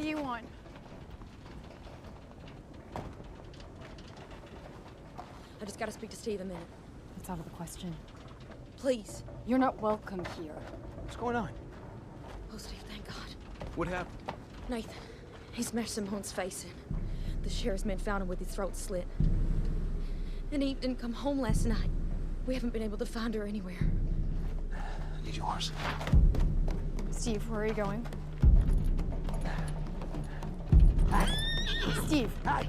do you want? I just gotta speak to Steve a minute. It's out of the question. Please. You're not welcome here. What's going on? Oh, Steve, thank God. What happened? Nathan, he smashed Simone's face in. The sheriff's men found him with his throat slit. And Eve didn't come home last night. We haven't been able to find her anywhere. I need yours. Steve, where are you going? Steve! Hi.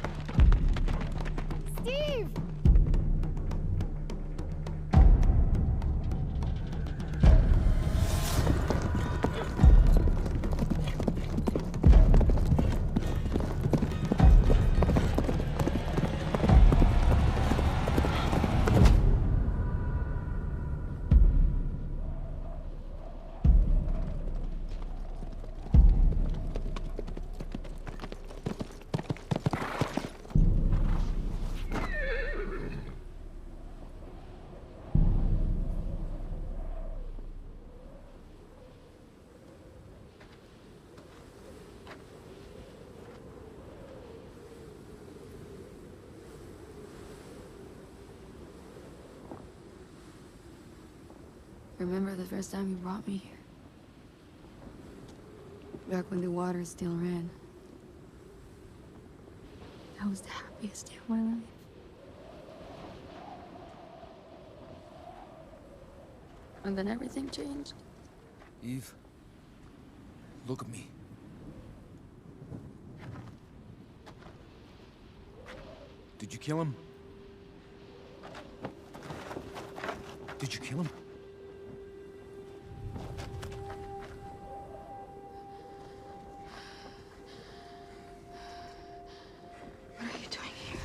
Steve! Remember the first time you brought me here? Back when the water still ran. That was the happiest day of my life. And then everything changed. Eve, look at me. Did you kill him? Did you kill him? What are you doing here?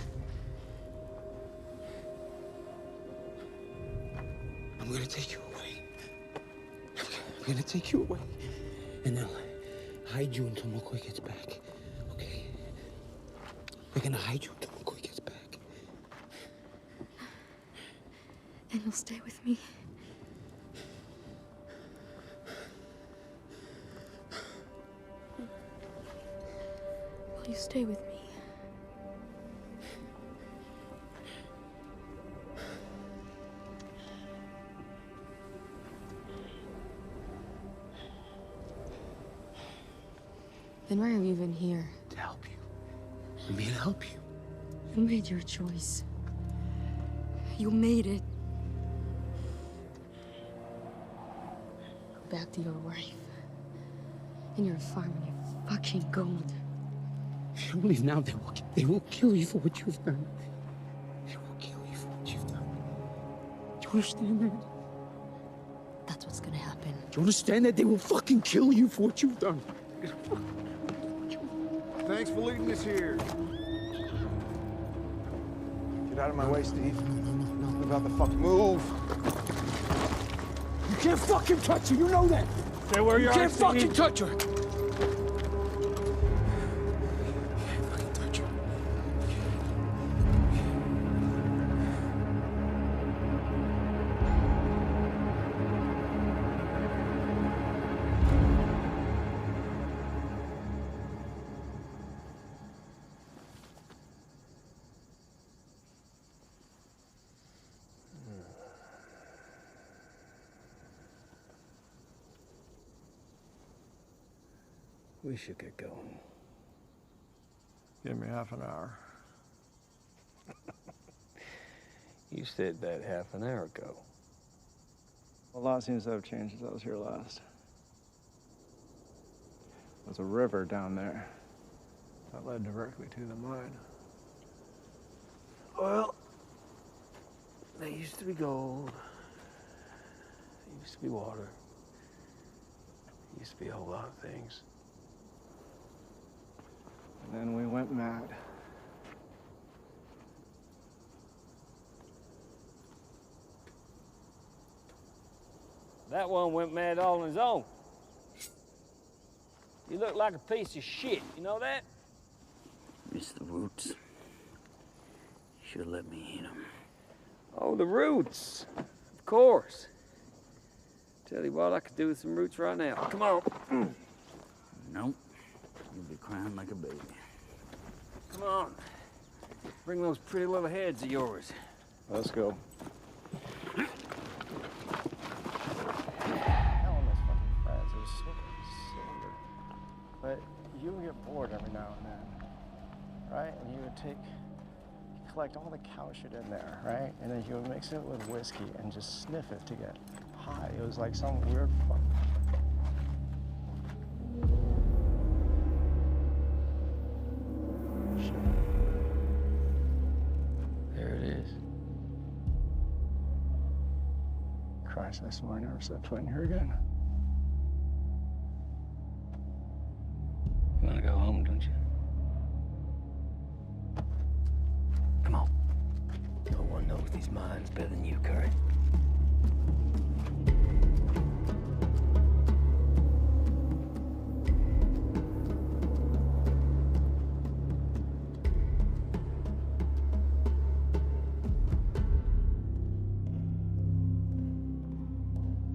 I'm gonna take you away. I'm gonna take you away. And I'll hide you until McCoy gets back. Okay? We're gonna hide you until McCoy gets back. And you'll stay with me? Will you stay with me? Then why are you even here? To help you. I'm here to help you. You made your choice. You made it. Go back to your wife. And your farm and your fucking gold. If you don't leave now, they will kill you for what you've done. They will kill you for what you've done. Do you understand that? That's what's gonna happen. Do you understand that? They will fucking kill you for what you've done. Thanks for leading us here. Get out of my way, Steve. Move out the fuck. Move! You can't fucking touch her, you know that! Stay where you are, can't Steve. fucking touch her! You can't fucking touch her. We should get going. Give me half an hour. You said that half an hour ago. A lot seems to have changed since I was here last. There's a river down there that led directly to the mine. Well, there used to be gold. There used to be water. There used to be a whole lot of things. And then we went mad. That one went mad all on his own. You look like a piece of shit, you know that? It's the roots. You should have let me eat them. Oh, the roots. Of course. Tell you what, I could do with some roots right now. Come on. Nope. You You'll be crying like a baby. Come on. Bring those pretty little heads of yours. Let's go. But you would get bored every now and then, right? And you would collect all the cow shit in there, right? And then you would mix it with whiskey and just sniff it to get high. It was like some weird fuck. Shit. There it is. Christ, I swore I never set foot in here again. You wanna go home, don't you? Come on. No one knows these mines better than you, Curry.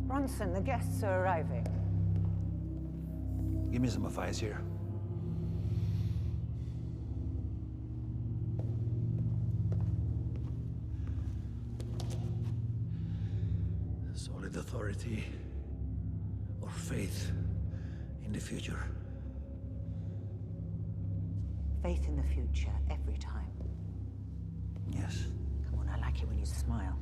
Bronson, the guests are arriving. Give me some advice here. Solid authority or faith in the future? Faith in the future, every time. Yes. Come on, I like it when you smile.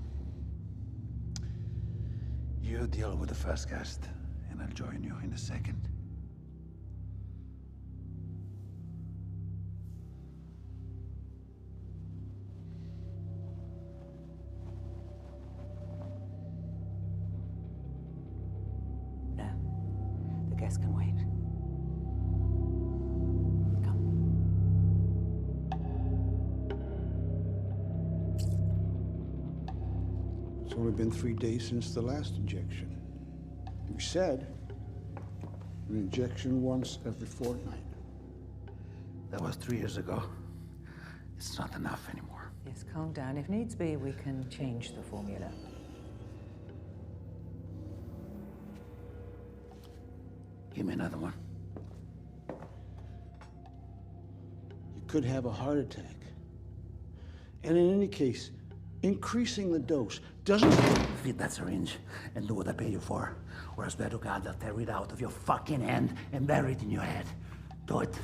You deal with the first cast, and I'll join you in a second. No, the guests can wait. Come. It's only been 3 days since the last injection. We said an injection once every fortnight. That was 3 years ago. It's not enough anymore. Yes, calm down. If needs be, we can change the formula. Give me another one. You could have a heart attack. And in any case, increasing the dose doesn't... Feed that syringe and do what I pay you for. Or I swear to God, I'll tear it out of your fucking hand and bury it in your head. Do it.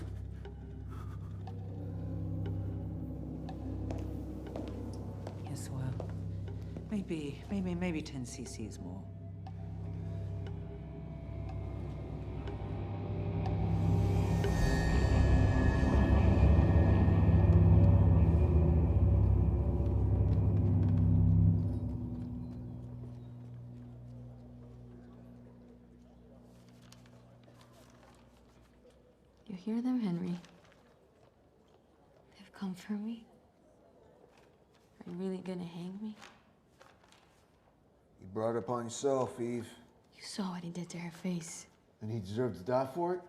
Yes, well, maybe 10 cc's more. You hear them, Henry? They've come for me. Are you really gonna hang me? You brought it upon yourself, Eve. You saw what he did to her face. And he deserved to die for it?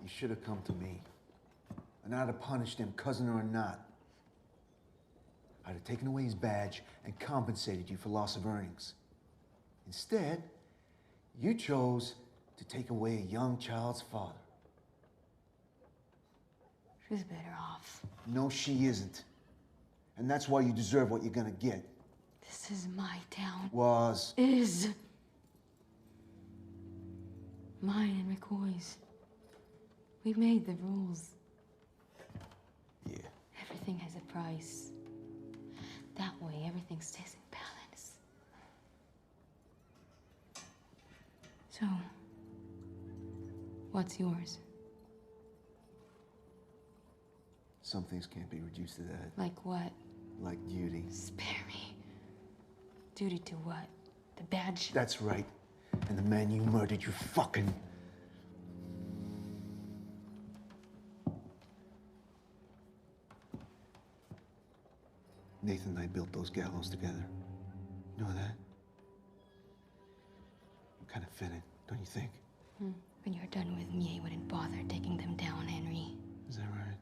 You should have come to me. And I'd have punished him, cousin or not. I'd have taken away his badge and compensated you for loss of earnings. Instead, you chose to take away a young child's father. She's better off. No, she isn't. And that's why you deserve what you're gonna get. This is my town. Was. Is. Mine and McCoy's. We made the rules. Yeah. Everything has a price. That way, everything stays in balance. So, what's yours? Some things can't be reduced to that. Like what? Like duty. Spare me. Duty to what? The badge? That's right. And the man you murdered, you fucking... Nathan and I built those gallows together. You know that? Kind of fitting, don't you think? When you're done with me, I wouldn't bother taking them down, Henry. Is that right?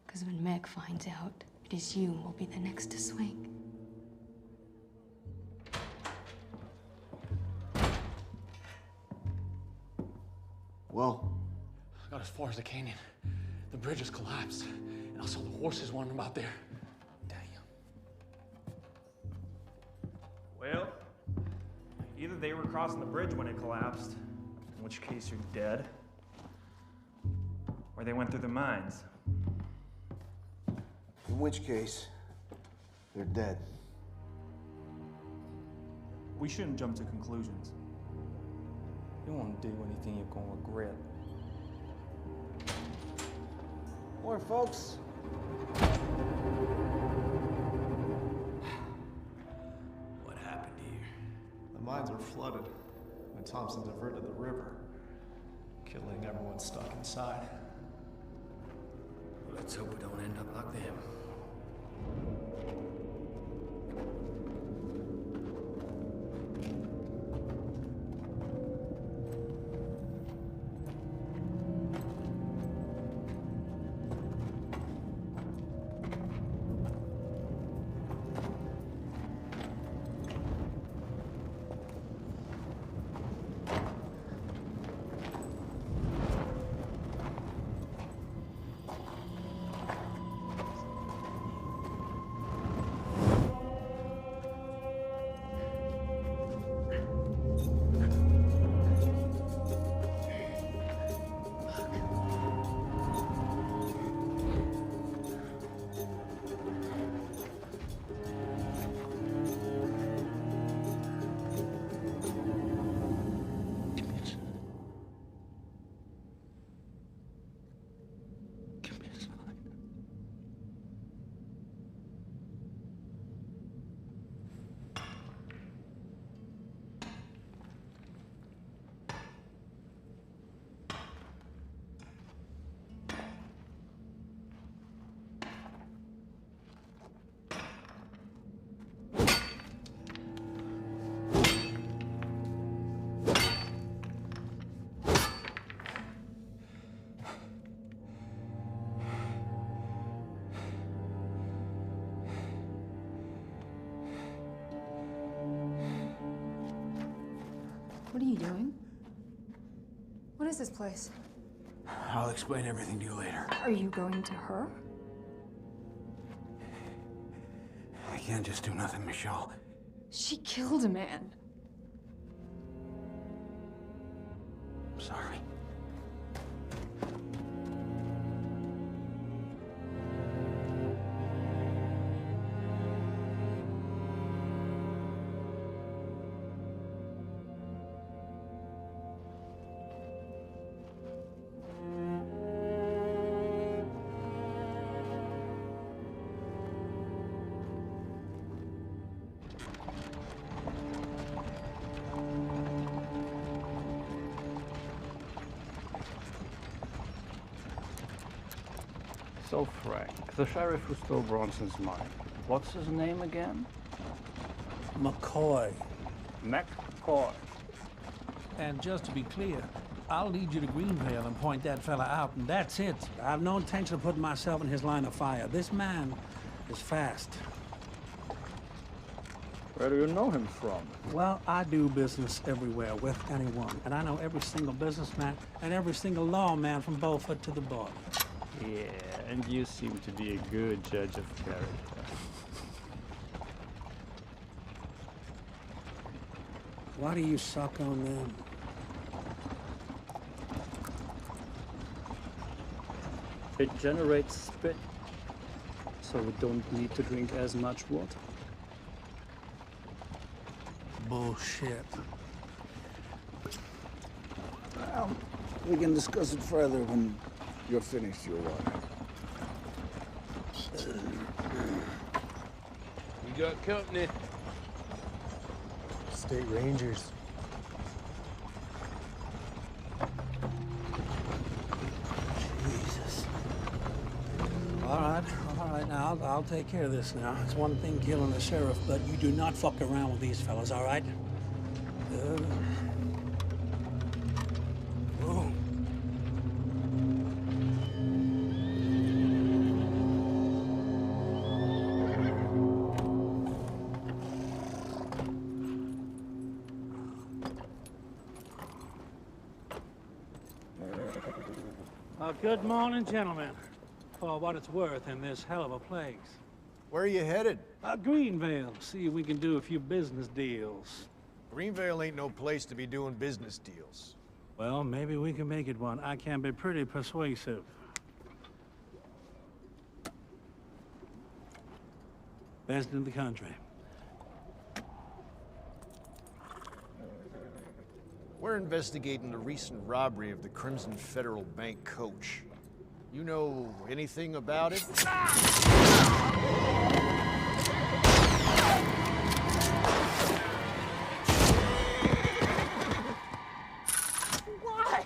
Because when Meg finds out, it is you who will be the next to swing. Well? I got as far as the canyon. The bridge has collapsed, and I saw the horses wandering about there. Damn. Well, either they were crossing the bridge when it collapsed, in which case you're dead, or they went through the mines. In which case, they're dead. We shouldn't jump to conclusions. You won't do anything you're gonna regret. Morning, folks. What happened here? The mines were flooded when Thompson diverted the river, killing everyone stuck inside. Let's hope we don't end up like them. What are you doing? What is this place? I'll explain everything to you later. Are you going to her? I can't just do nothing, Michelle. She killed a man. I'm sorry. So, Frank, the sheriff who stole Bronson's money, what's his name again? McCoy. McCoy. And just to be clear, I'll lead you to Greenvale and point that fella out, and that's it. I have no intention of putting myself in his line of fire. This man is fast. Where do you know him from? Well, I do business everywhere with anyone, and I know every single businessman and every single lawman from Beaufort to the border. Yeah, and you seem to be a good judge of character. Why do you suck on them? It generates spit, so we don't need to drink as much water. Bullshit. Well, we can discuss it further when you're finished your water. We got company. State Rangers. Jesus. All right, now I'll take care of this now. It's one thing killing the sheriff, but you do not fuck around with these fellas, all right? Whoa. Good morning, gentlemen. For what it's worth in this hell of a place. Where are you headed? Greenvale. See if we can do a few business deals. Greenvale ain't no place to be doing business deals. Well, maybe we can make it one. I can be pretty persuasive. Best in the country. We're investigating the recent robbery of the Crimson Federal Bank coach. You know anything about it? Why?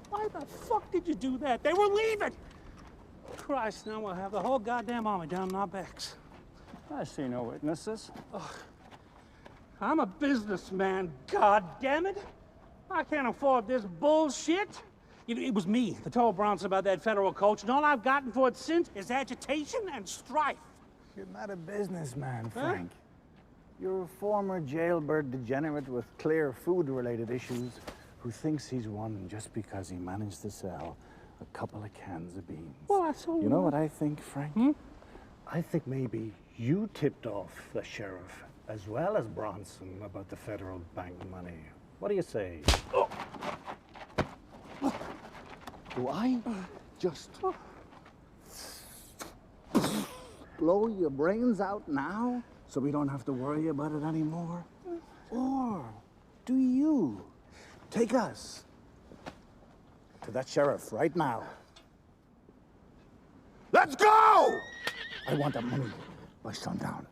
Why the fuck did you do that? They were leaving! Christ, now we'll have the whole goddamn army down on our backs. I see no witnesses. Oh, I'm a businessman, god damn it! I can't afford this bullshit. It was me that told Bronson about that federal coach, and all I've gotten for it since is agitation and strife. You're not a businessman, Frank. You're a former jailbird degenerate with clear food-related issues who thinks he's won just because he managed to sell a couple of cans of beans. Well, that's all. You know what I think, Frank? I think maybe you tipped off the sheriff as well as Bronson about the federal bank money. What do you say? Do I just blow your brains out now so we don't have to worry about it anymore? Or do you take us to that sheriff right now? Let's go! I want that money by sundown.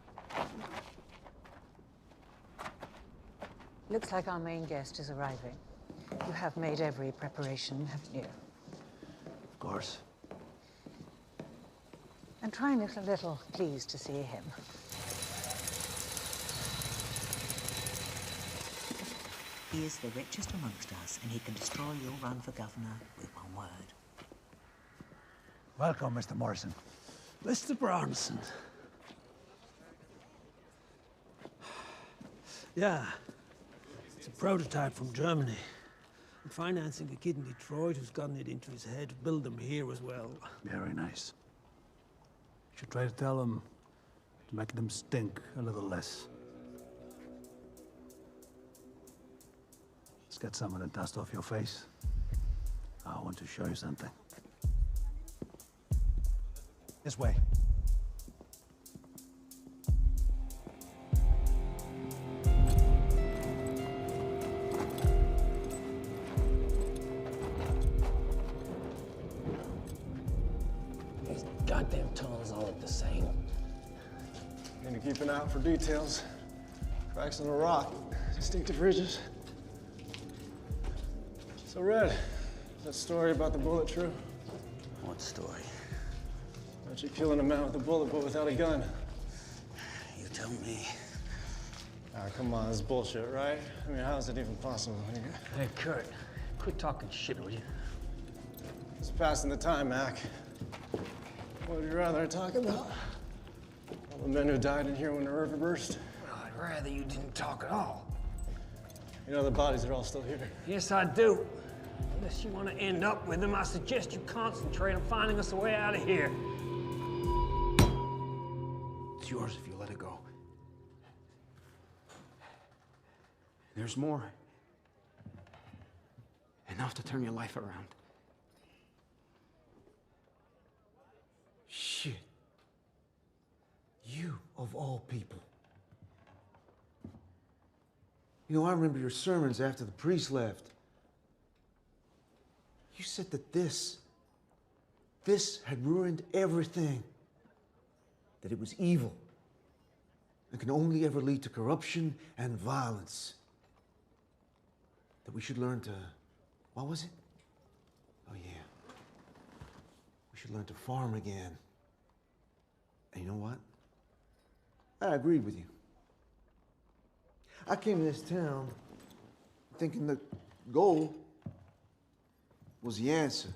Looks like our main guest is arriving. You have made every preparation, haven't you? Of course. And try and look a little pleased to see him. He is the richest amongst us, and he can destroy your run for governor with one word. Welcome, Mr. Morrison. Mr. Bronson. Yeah. It's a prototype from Germany. I'm financing a kid in Detroit who's gotten it into his head to build them here as well. Very nice. Should try to tell them to make them stink a little less. Let's get some of the dust off your face. I want to show you something. This way. These goddamn tunnels all look the same. Need to keep an eye out for details. Cracks in the rock, distinctive ridges. So, Red, that story about the bullet true? What story? About you killing a man with a bullet but without a gun. You tell me. Ah, come on, this is bullshit, right? I mean, how is it even possible? Hey, Kurt, quit talking shit, will you? It's passing the time, Mac. What would you rather I talk about? All the men who died in here when the river burst? Well, I'd rather you didn't talk at all. You know the bodies are all still here. Yes, I do. Unless you want to end up with them, I suggest you concentrate on finding us a way out of here. It's yours if you let it go. There's more. Enough to turn your life around. Shit. You, of all people. You know, I remember your sermons after the priest left. You said that this had ruined everything. That it was evil. And can only ever lead to corruption and violence. That we should learn to, what was it? Oh yeah. We should learn to farm again. And you know what? I agreed with you. I came to this town thinking the goal was the answer.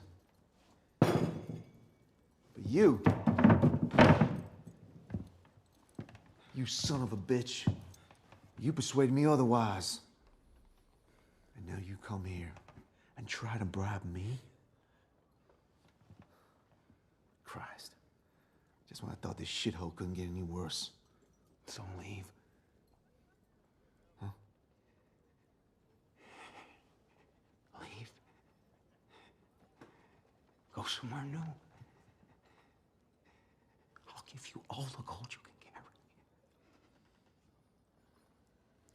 But you son of a bitch, you persuaded me otherwise. And now you come here and try to bribe me? Just when I thought this shithole couldn't get any worse. So leave. Huh? Leave. Go somewhere new. I'll give you all the gold you can carry.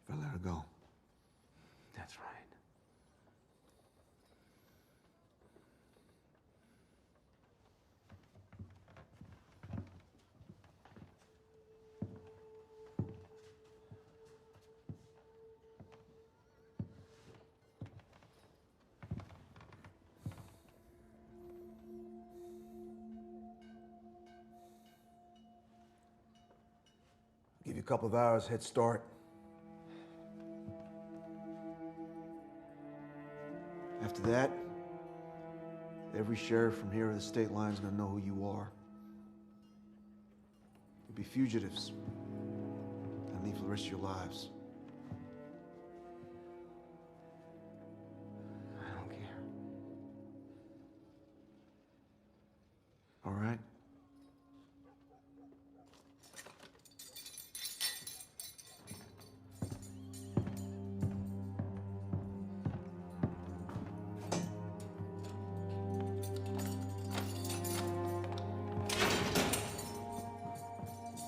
If I let her go. That's right. Give you a couple of hours head start. After that, every sheriff from here to the state line is gonna know who you are. You'll be fugitives and leave for the rest of your lives. I don't care. All right?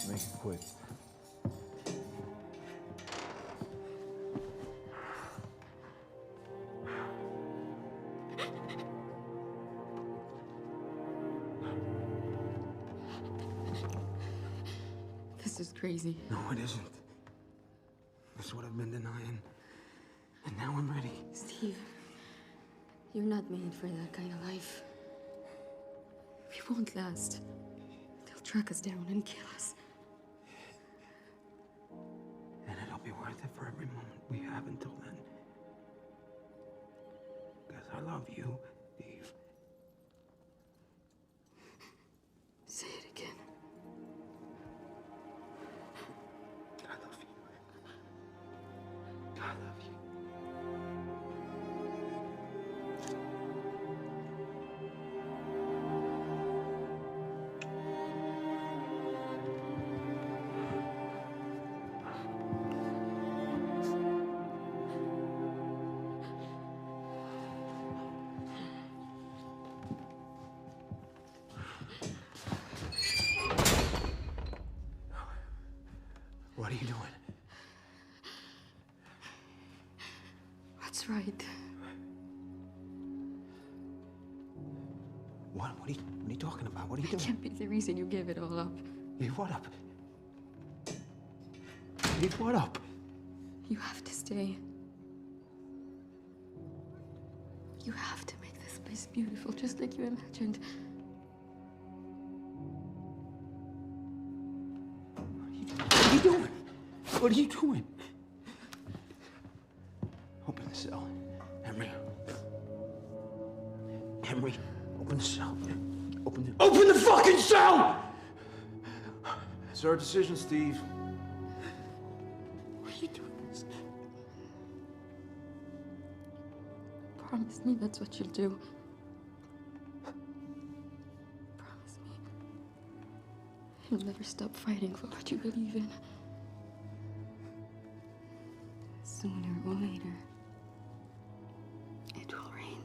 Make it quick. This is crazy. No, it isn't. That's what I've been denying. And now I'm ready. Steve, you're not made for that kind of life. We won't last. They'll track us down and kill us. And it'll be worth it for every moment we have until then. Because I love you, Eve. Say it again. I love you. I love you. What are you doing? That's right. What are you talking about? What are you It doing? can't be the reason you gave it all up. Leave what up? Leave what up? You have to stay. You have to make this place beautiful, just like you imagined. What are you doing? What are you doing? Open the cell. Henry. Henry, open the cell. Open the fucking cell! It's our decision, Steve. Why are you doing this? Promise me that's what you'll do. Promise me. You'll never stop fighting for what you believe in. Sooner or later, it will rain.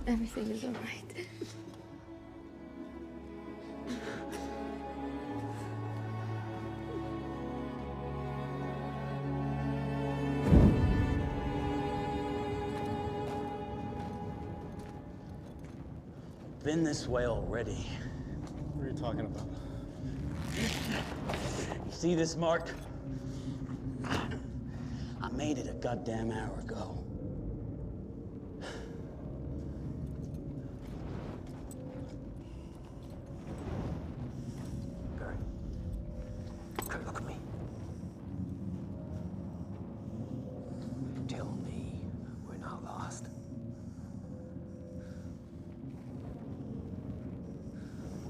Everything is all right. Been this way already. What are you talking about? You see this mark? I made it a goddamn hour ago. Kurt, look at me. Tell me we're not lost.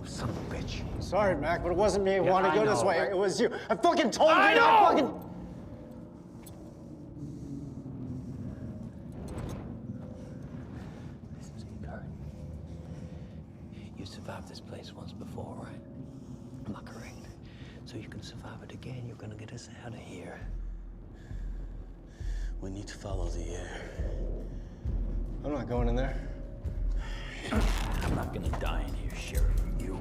Son of a bitch. Sorry, Mac, but it wasn't me who Yeah, wanted to I go this know, way. right? It was you. I fucking told you. I not know! fucking. Listen to me, Kurt. survived this place once before, right? Am I correct? So you can survive it again. You're gonna get us out of here. We need to follow the air. I'm not going in there. I'm not gonna die in here, Sheriff. You.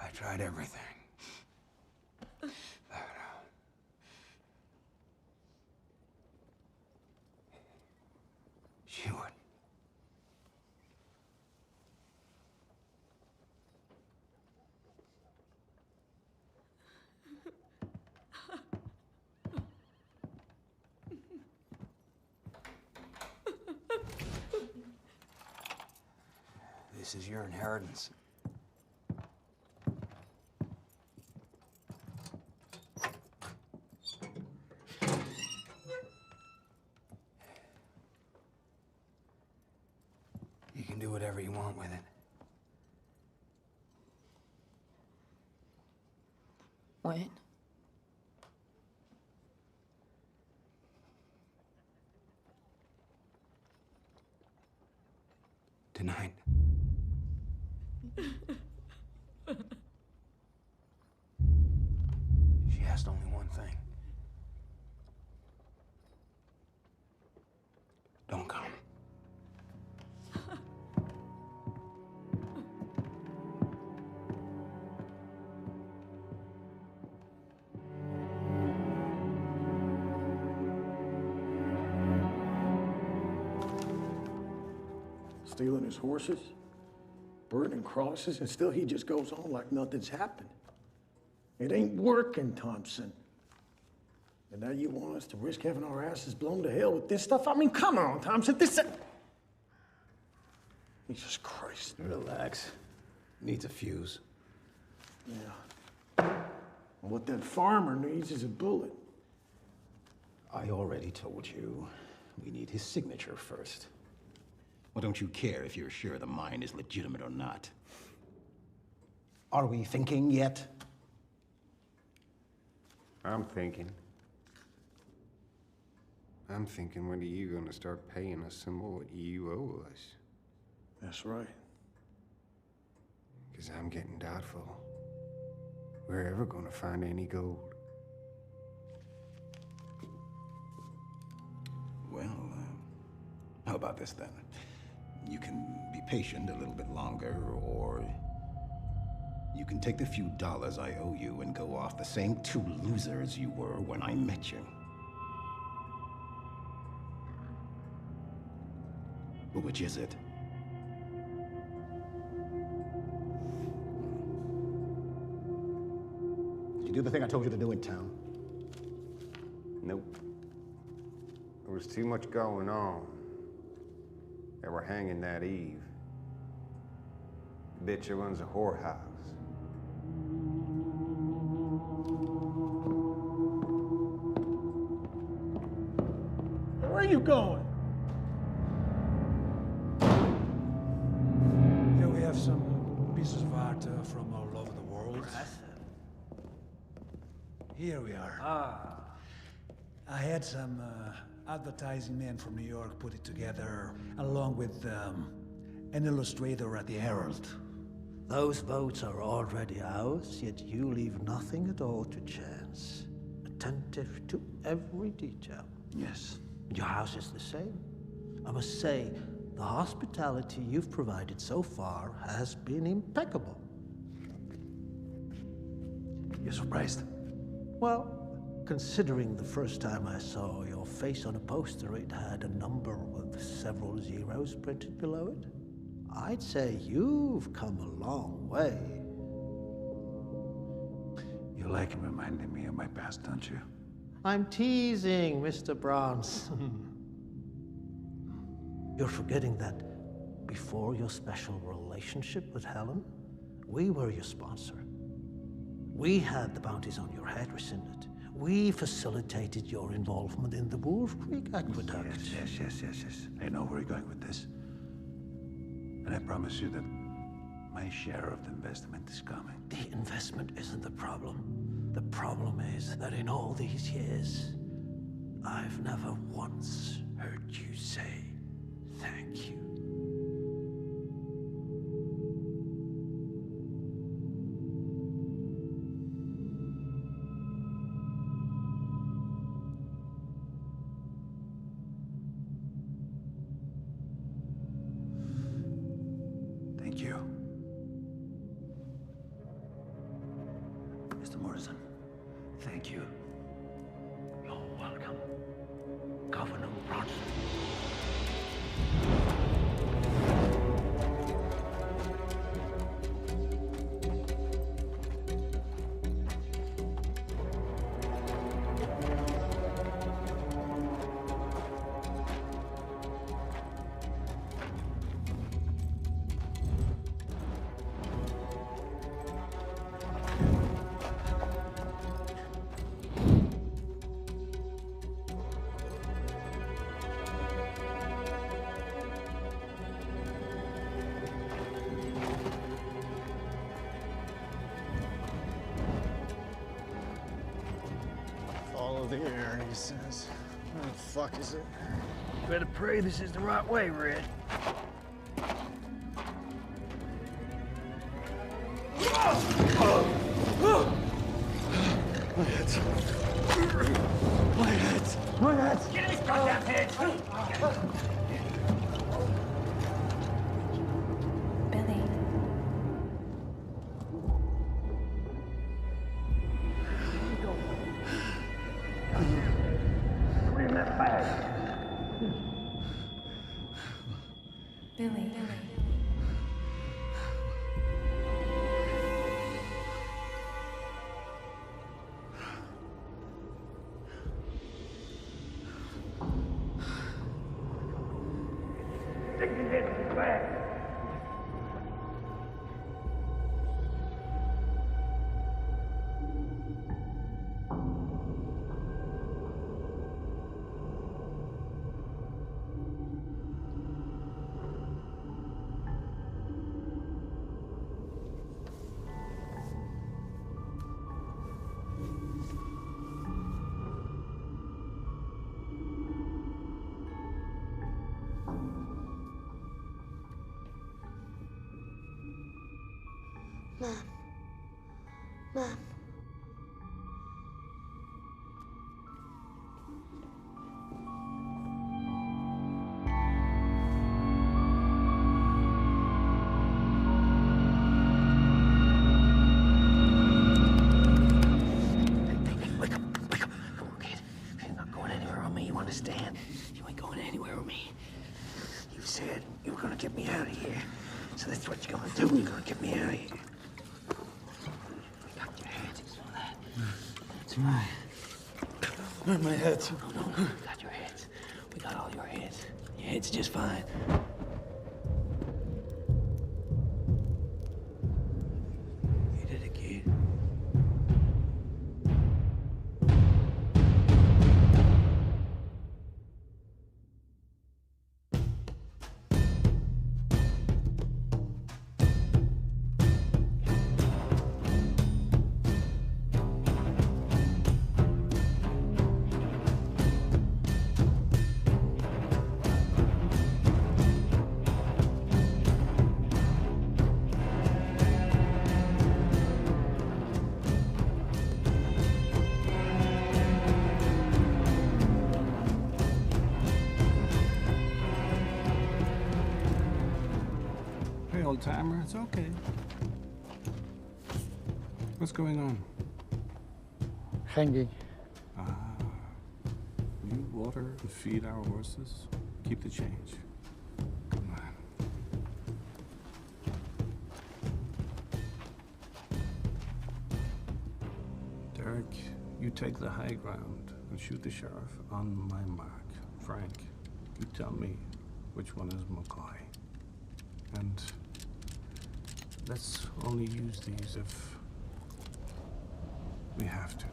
I tried everything. She would. This is your inheritance. You can do whatever you want with it. When? Tonight. She asked only one thing. Don't come. Stealing his horses, burning crosses, and still he just goes on like nothing's happened. It ain't working, Thompson. And now you want us to risk having our asses blown to hell with this stuff? I mean, come on, Thompson, this... Jesus Christ. Relax. Needs a fuse. Yeah. And what that farmer needs is a bullet. I already told you. We need his signature first. Well, don't you care if you're sure the mine is legitimate or not? Are we thinking yet? I'm thinking, when are you gonna start paying us some of what you owe us? That's right. Because I'm getting doubtful we're ever gonna find any gold. Well, how about this then? You can be patient a little bit longer, or you can take the few dollars I owe you and go off the same two losers you were when I met you. Which is it? Did you do the thing I told you to do in town? Nope. There was too much going on. They were hanging that Eve. The bitch who runs a whorehouse. Where are you going? Here we have some pieces of art from all over the world. Here we are. Ah. I had some advertising men from New York put it together, along with an illustrator at the Herald. Those votes are already ours, yet you leave nothing at all to chance. Attentive to every detail. Yes. Your house is the same. I must say, the hospitality you've provided so far has been impeccable. You're surprised? Well, considering the first time I saw your face on a poster, it had a number with several zeros printed below it. I'd say you've come a long way. You like reminding me of my past, don't you? I'm teasing, Mr. Bronson. You're forgetting that before your special relationship with Helen, we were your sponsor. We had the bounties on your head rescinded. We facilitated your involvement in the Wolf Creek Aqueduct. Yes. I know where you're going with this. And I promise you that my my share of the investment is coming. The investment isn't the problem. The problem is that in all these years, I've never once heard you say thank you. Thank you. Mr. Morrison, thank you. You're welcome, Governor Bronson. Follow the air, he says. Where the fuck is it? Better pray this is the right way, Red. My head. My head. My head. Get his goddamn head! Billy. Put him in that bag. Billy. Take his head in the bag. Mom. Mom. Wake up. Come on, kid. You're not going anywhere with me, you understand? You ain't going anywhere with me. You said you were gonna get me out of here. So that's what you're gonna do. You're gonna get me out of here. You got your hands, you saw that? That's right. My head. No, we got your heads. We got all your heads. Your head's just fine. You did it, kid. Hey, old timer, it's okay. What's going on? Hanging. You water and feed our horses. Keep the change. Come on. Derek, you take the high ground and shoot the sheriff on my mark. Frank, you tell me which one is McCoy. And let's only use these if we have to.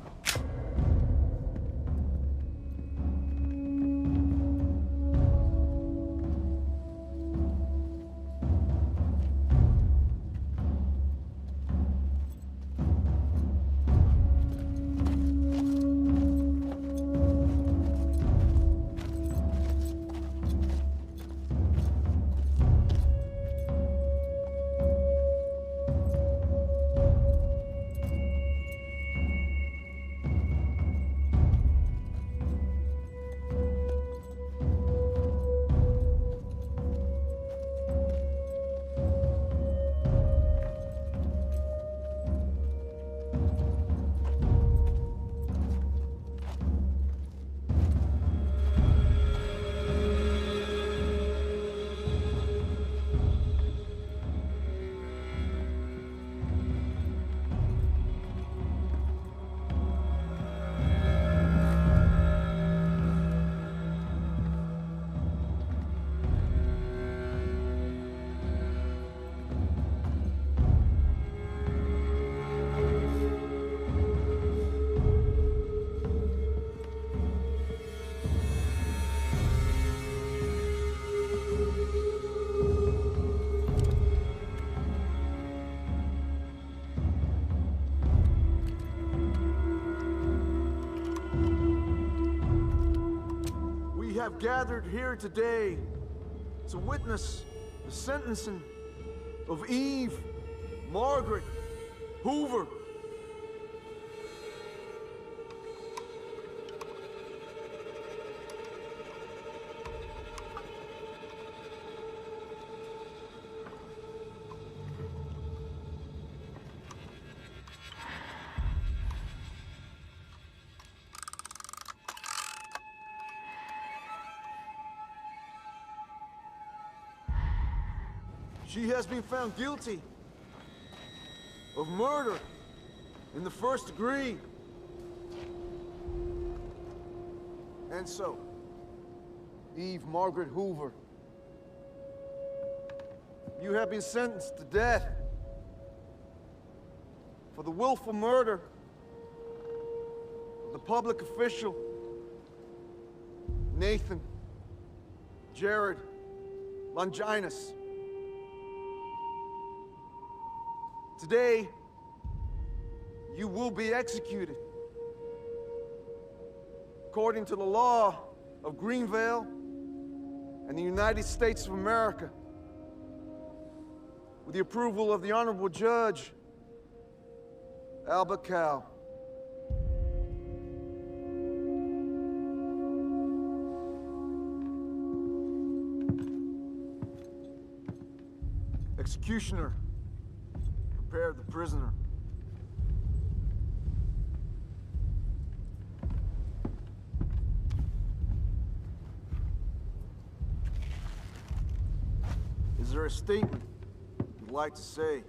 have gathered here today to witness the sentencing of Eve Margaret Hoover. She has been found guilty of murder in the first degree. And so, Eve Margaret Hoover, you have been sentenced to death for the willful murder of the public official Nathan Jared Longinus. Today, you will be executed according to the law of Greenvale and the United States of America, with the approval of the Honorable Judge Albert Cow. Executioner, prepare the prisoner. Is there a statement you'd like to say?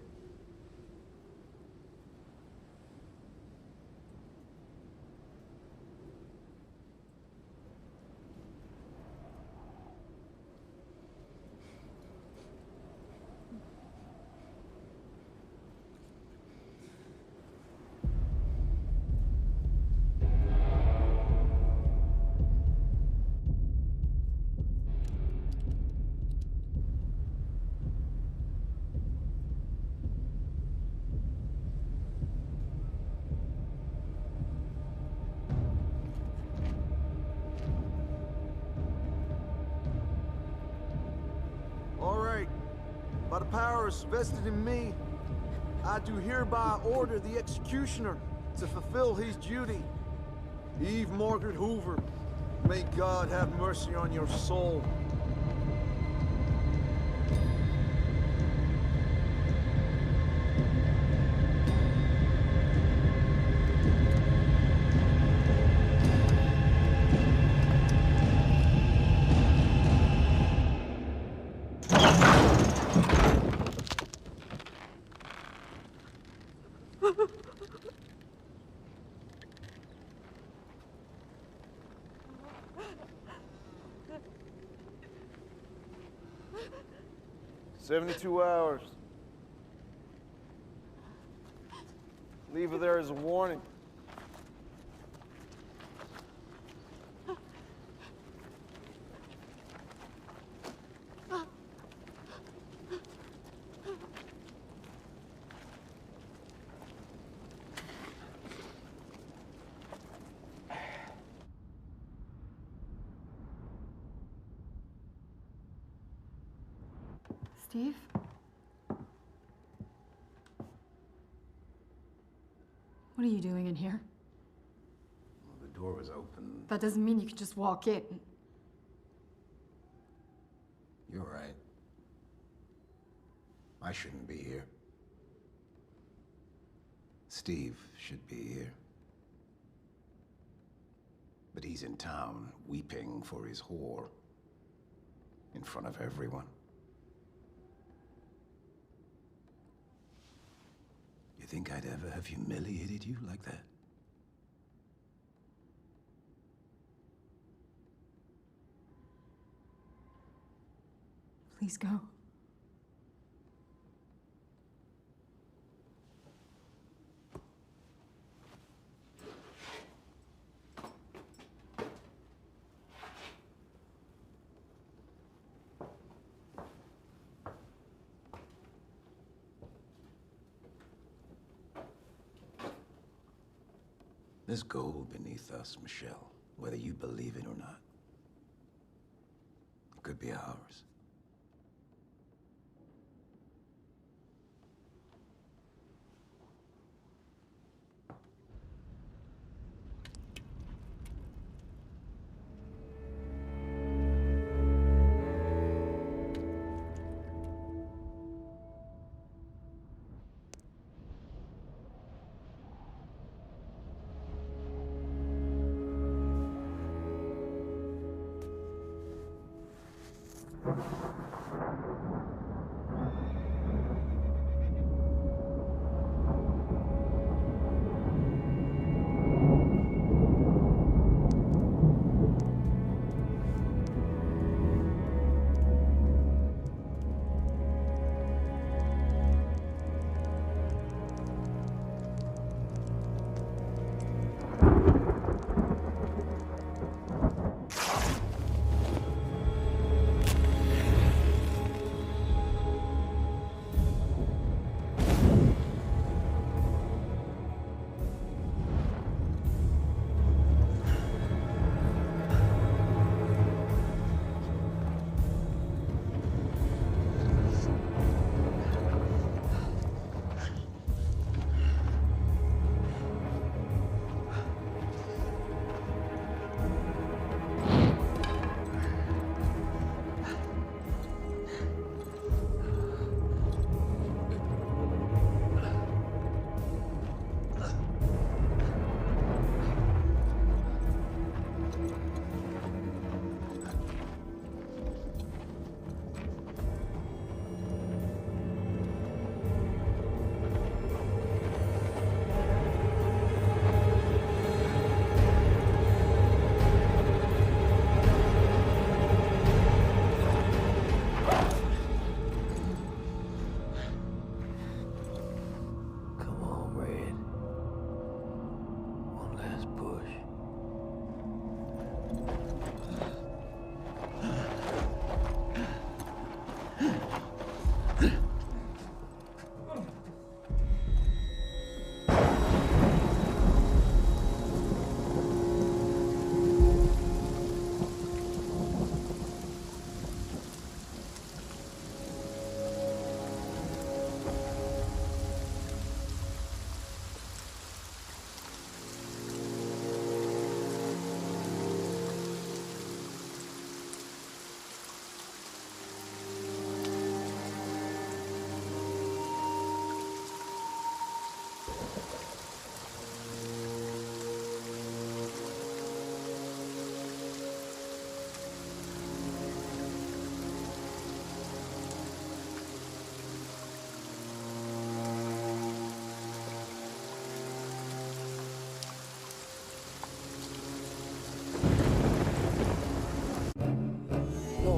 By the powers vested in me, I do hereby order the executioner to fulfill his duty. Eve Margaret Hoover, may God have mercy on your soul. "72 hours. Leave her there as a warning. Steve? What are you doing in here? Well, the door was open. That doesn't mean you can just walk in. You're right. I shouldn't be here. Steve should be here. But he's in town, weeping for his whore. In front of everyone. You think I'd ever have humiliated you like that? Please go. There's gold beneath us, Michelle, whether you believe it or not. could be ours.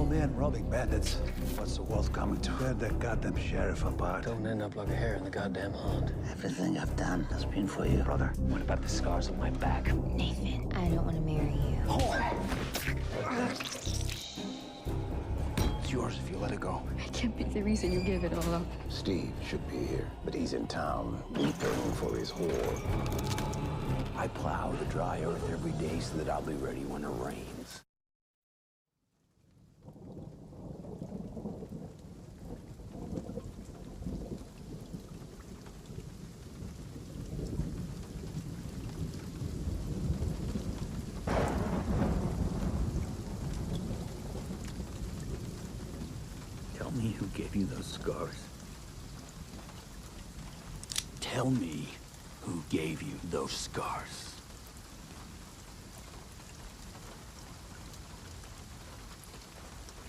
Man robbing bandits. What's the world coming to? Tear that goddamn sheriff apart. Don't end up like a hare in the goddamn hunt. Everything I've done has been for you, brother. What about the scars on my back? Nathan, I don't want to marry you. It's yours if you let it go. I can't be the reason you gave it all up. Steve should be here, but he's in town, weeping for his whore. I plow the dry earth every day so that I'll be ready when it rains. Tell me who gave you those scars. Tell me who gave you those scars.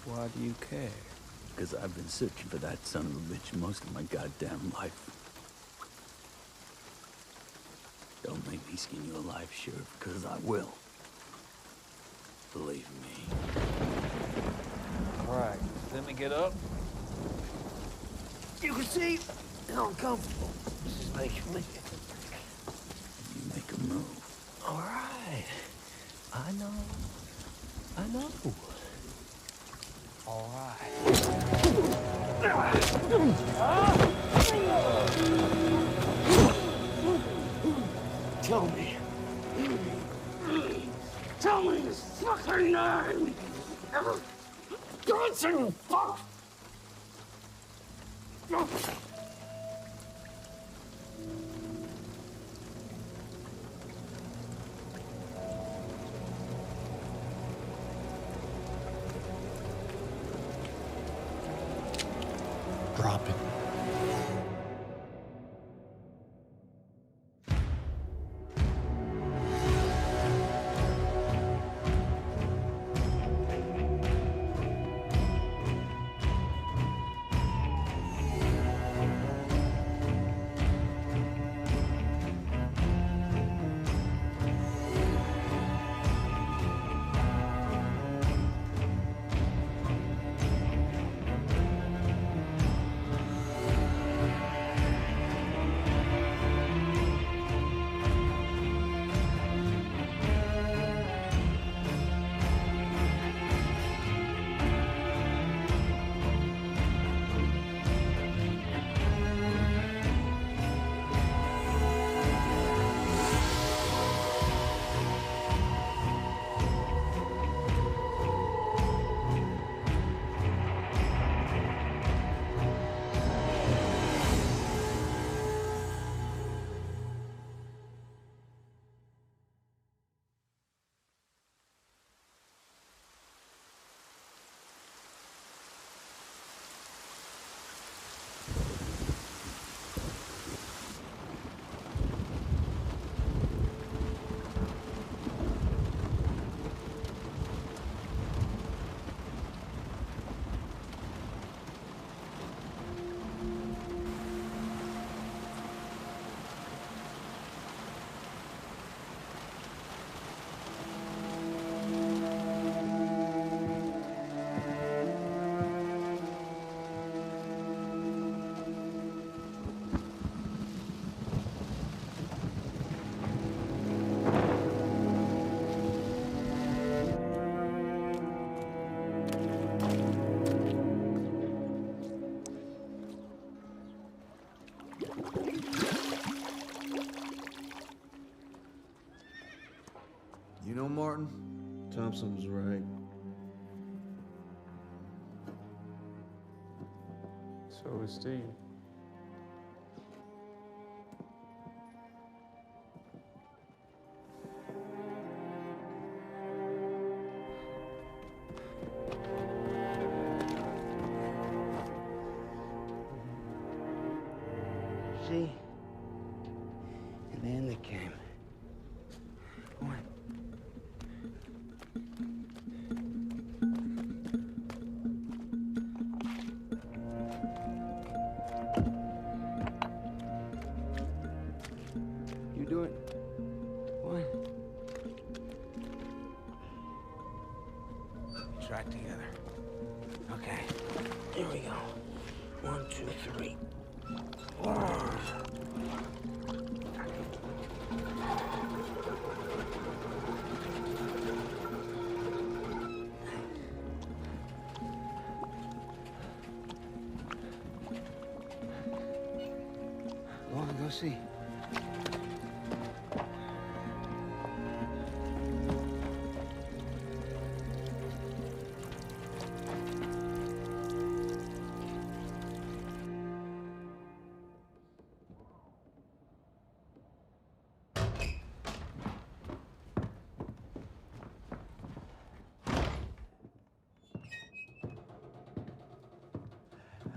Why do you care? Because I've been searching for that son of a bitch most of my goddamn life. Don't make me skin you alive, Sheriff, because I will. Believe me. All right, let me get up. You can see how uncomfortable this is making me. You make a move. All right. I know. All right. Tell me. Tell me his fucking name. Ganzer, you fuck! Drop it. You know, Martin, Thompson was right. So is Steve. See? And then they came. What? You do it. What? Track together. Okay. Here we go. 1, 2, 3. Go on, go see.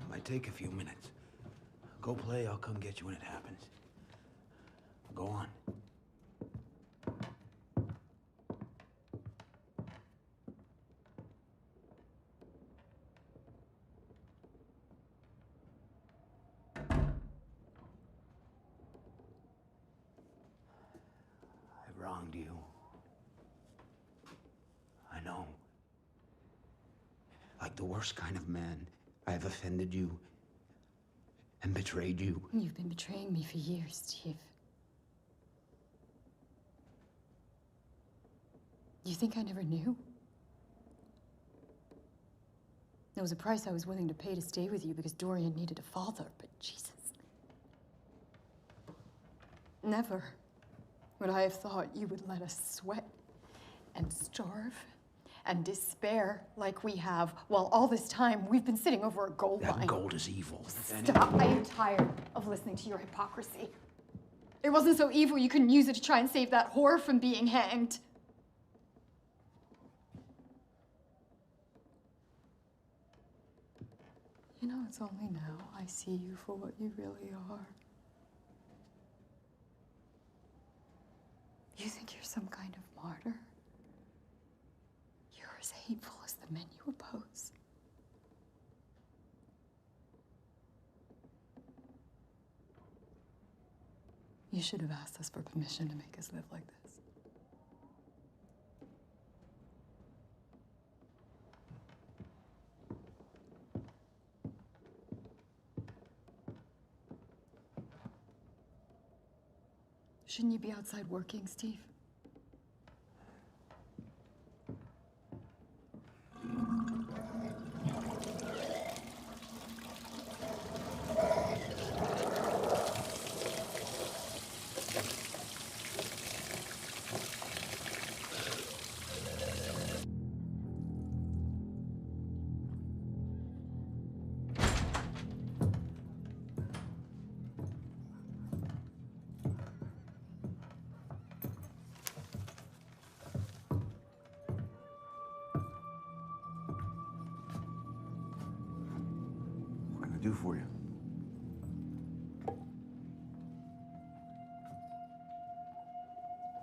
Might take a few minutes. Go play, I'll come get you when it happens. Go on. I've wronged you. I know. Like the worst kind of man, I've offended you and betrayed you. You've been betraying me for years, Steve. You think I never knew? There was a price I was willing to pay to stay with you because Dorian needed a father, but Jesus. Never would I have thought you would let us sweat and starve and despair like we have, while all this time we've been sitting over a gold mine. That gold is evil. Stop. I am tired of listening to your hypocrisy. It wasn't so evil you couldn't use it to try and save that whore from being hanged. You know, it's only now I see you for what you really are. You think you're some kind of martyr? You're as hateful as the men you oppose. You should have asked us for permission to make us live like this. Shouldn't you be outside working, Steve? Do for you.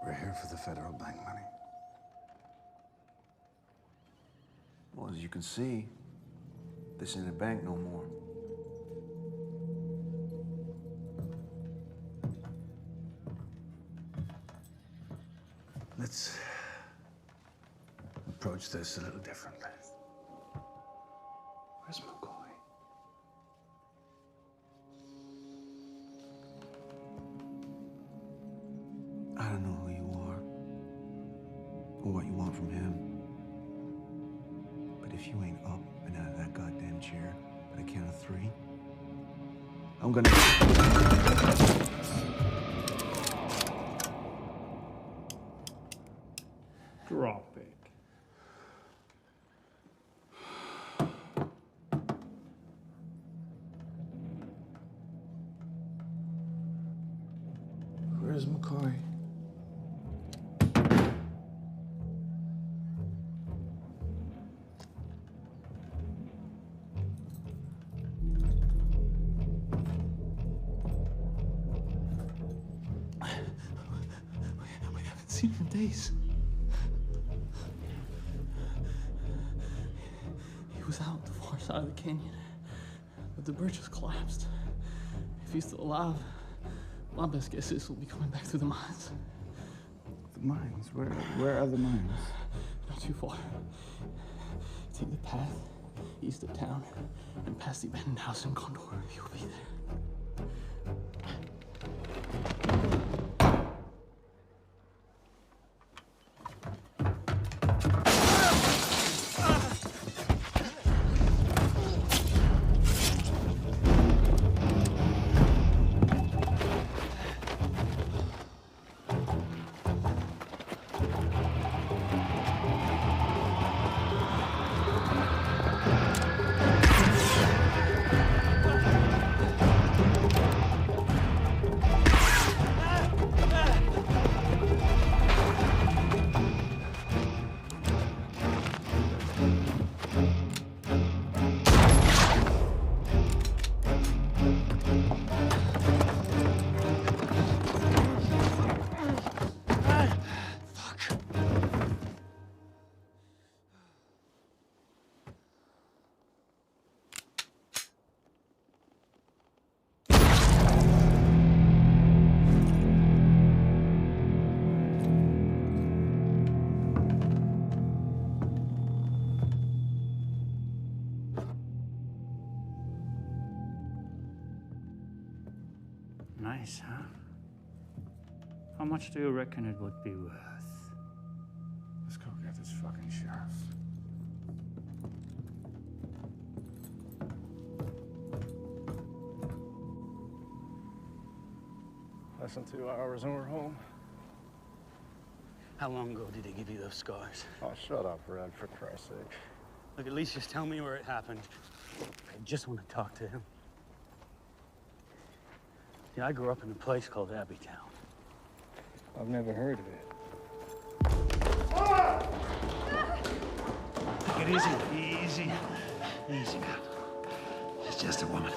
We're here for the federal bank money. Well, as you can see, this ain't a bank no more. Let's approach this a little differently. Where's McCoy? I don't know who you are or what you want from him. But if you ain't up and out of that goddamn chair at a count of 3, I'm gonna... Drop it. Where's McCoy? We haven't seen him in days. He was out the far side of the canyon, but the bridge has collapsed. If he's still alive, my best guess is he'll be coming back through the mines. The mines? Where are the mines? Not too far. Take the path east of town and past the abandoned house in Condor. He'll be there. Nice, huh? How much do you reckon it would be worth? Let's go get this fucking sheriff. Less than 2 hours and we're home. How long ago did they give you those scars? Oh, shut up, Red, for Christ's sake. Look, at least just tell me where it happened. I just want to talk to him. Yeah, I grew up in a place called Abbeytown. I've never heard of it. Take it easy, easy. Easy now. It's just a woman.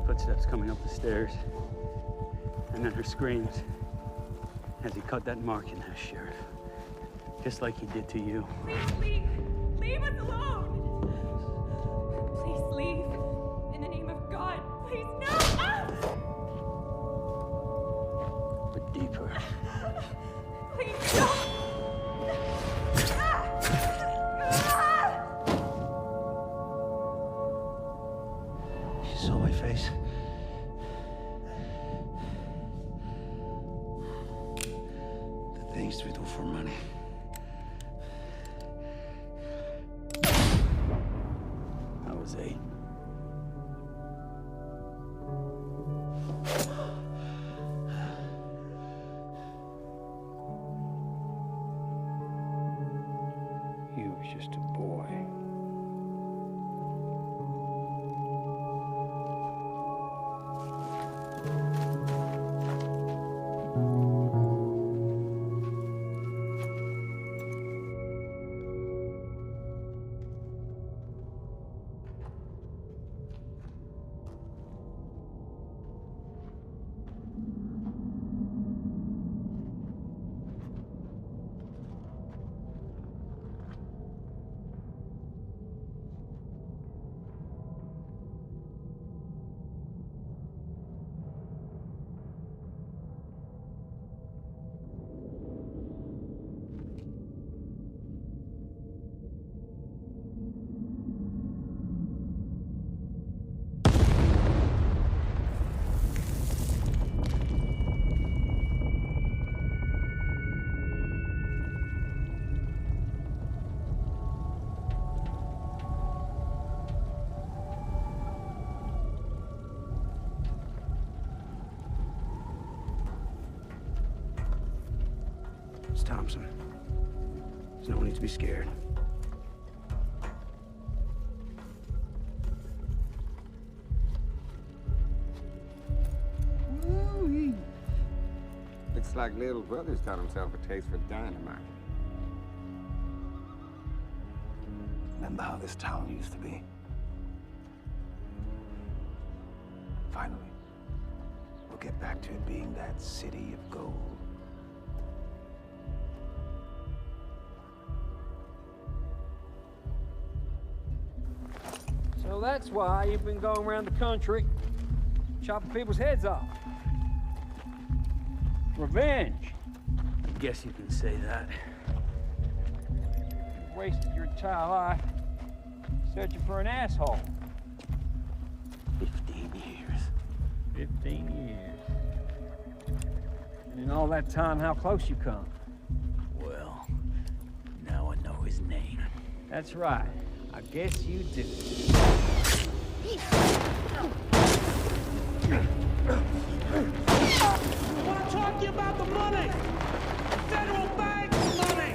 Footsteps coming up the stairs. And then her screams as he cut that mark in her shirt. Just like he did to you. Please leave. Leave us alone. Please leave. In the name of God, please, no! Ah! But deeper. Please, no! She saw my face. The things we do for money. I was 8. You were just a boy. It's Thompson. There's no need to be scared. Woo-wee. Looks like little brother's taught himself a taste for dynamite. Remember how this town used to be? Finally, we'll get back to it being that city of gold. So that's why you've been going around the country, chopping people's heads off. Revenge. I guess you can say that. You've wasted your entire life searching for an asshole. 15 years. 15 years. And in all that time, how close you come? Well, now I know his name. That's right. I guess you do. I want to talk to you about the money! Federal bank money!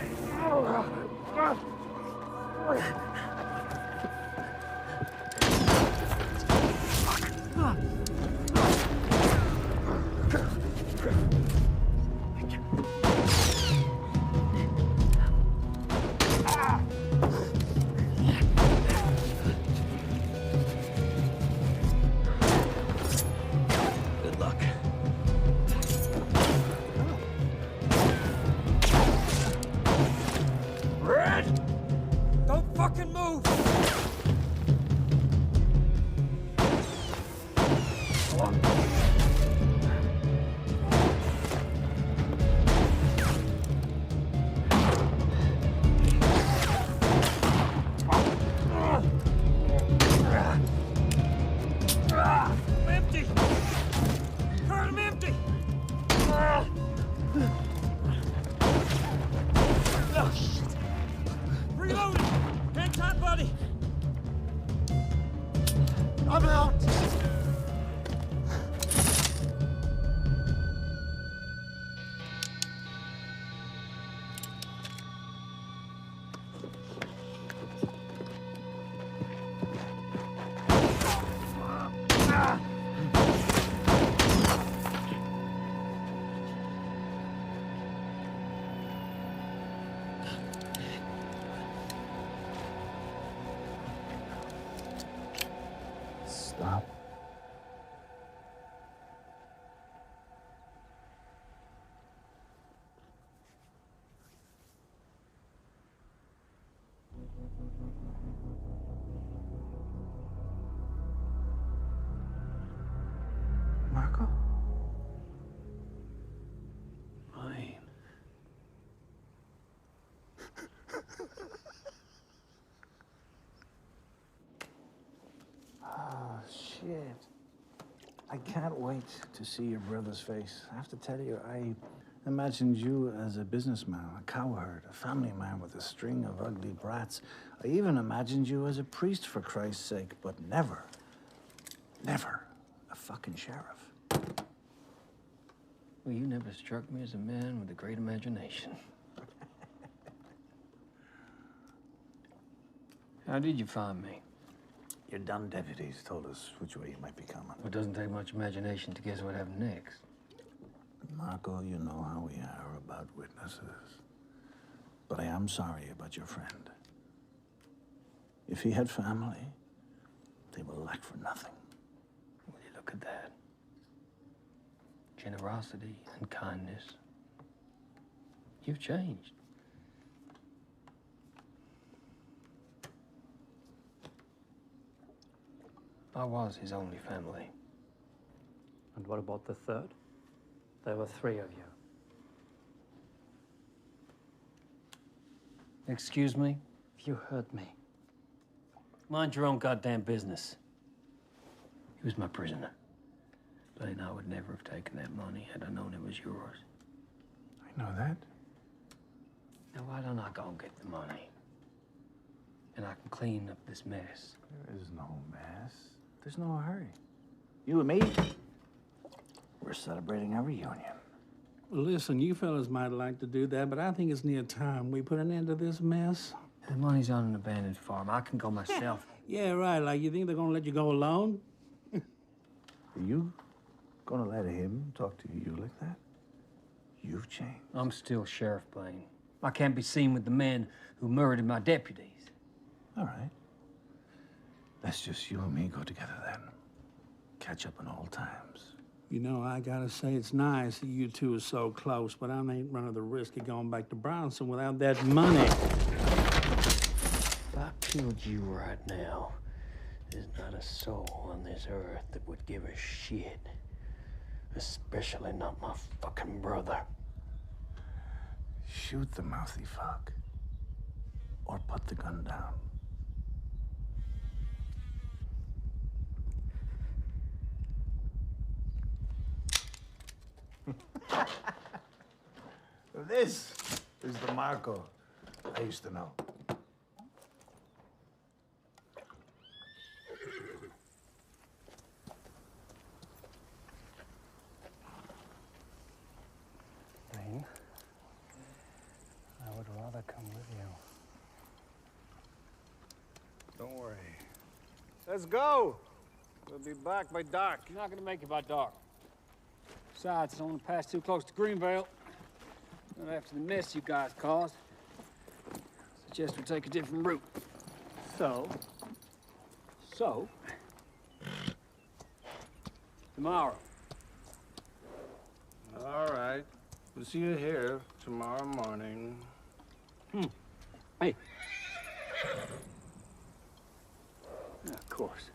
Good luck. Red! Don't fucking move! Empty! Turn him empty! Oh, shit! Reloading! Hang tight, buddy! I'm out! Marco? Mine. Oh, shit. I can't wait to see your brother's face. I have to tell you, I imagined you as a businessman, a cowherd, a family man with a string of ugly brats. I even imagined you as a priest, for Christ's sake, but never, never a fucking sheriff. Well, you never struck me as a man with a great imagination. How did you find me? Your dumb deputies told us which way you might be coming. Well, it doesn't take much imagination to guess what happened next. Marco, you know how we are about witnesses. But I am sorry about your friend. If he had family, they will lack for nothing. Well, you look at that. Generosity and kindness. You've changed. I was his only family. And what about the third? There were 3 of you. Excuse me? You heard me. Mind your own goddamn business. He was my prisoner. Blaine, I would never have taken that money had I known it was yours. I know that. Now, why don't I go and get the money? And I can clean up this mess. There is no mess. There's no hurry. You and me, we're celebrating our reunion. Listen, you fellas might like to do that, but I think it's near time we put an end to this mess. The money's on an abandoned farm. I can go myself. Yeah, right. Like, you think they're gonna let you go alone? Are you gonna let him talk to you like that? You've changed. I'm still Sheriff Blaine. I can't be seen with the men who murdered my deputies. All right. Let's just you and me go together then. Catch up on old times. You know, I gotta say, it's nice that you two are so close, but I ain't running the risk of going back to Bronson without that money. If I killed you right now, there's not a soul on this earth that would give a shit. Especially not my fucking brother. Shoot the mouthy fuck. Or put the gun down. This is the Marco I used to know. Blaine, I would rather come with you. Don't worry. Let's go. We'll be back by dark. You're not gonna make it by dark. Besides, I don't want to pass too close to Greenvale. Not after the mess you guys caused. Suggest we take a different route. So, tomorrow. All right. We'll see you here tomorrow morning. Hey. Yeah, of course.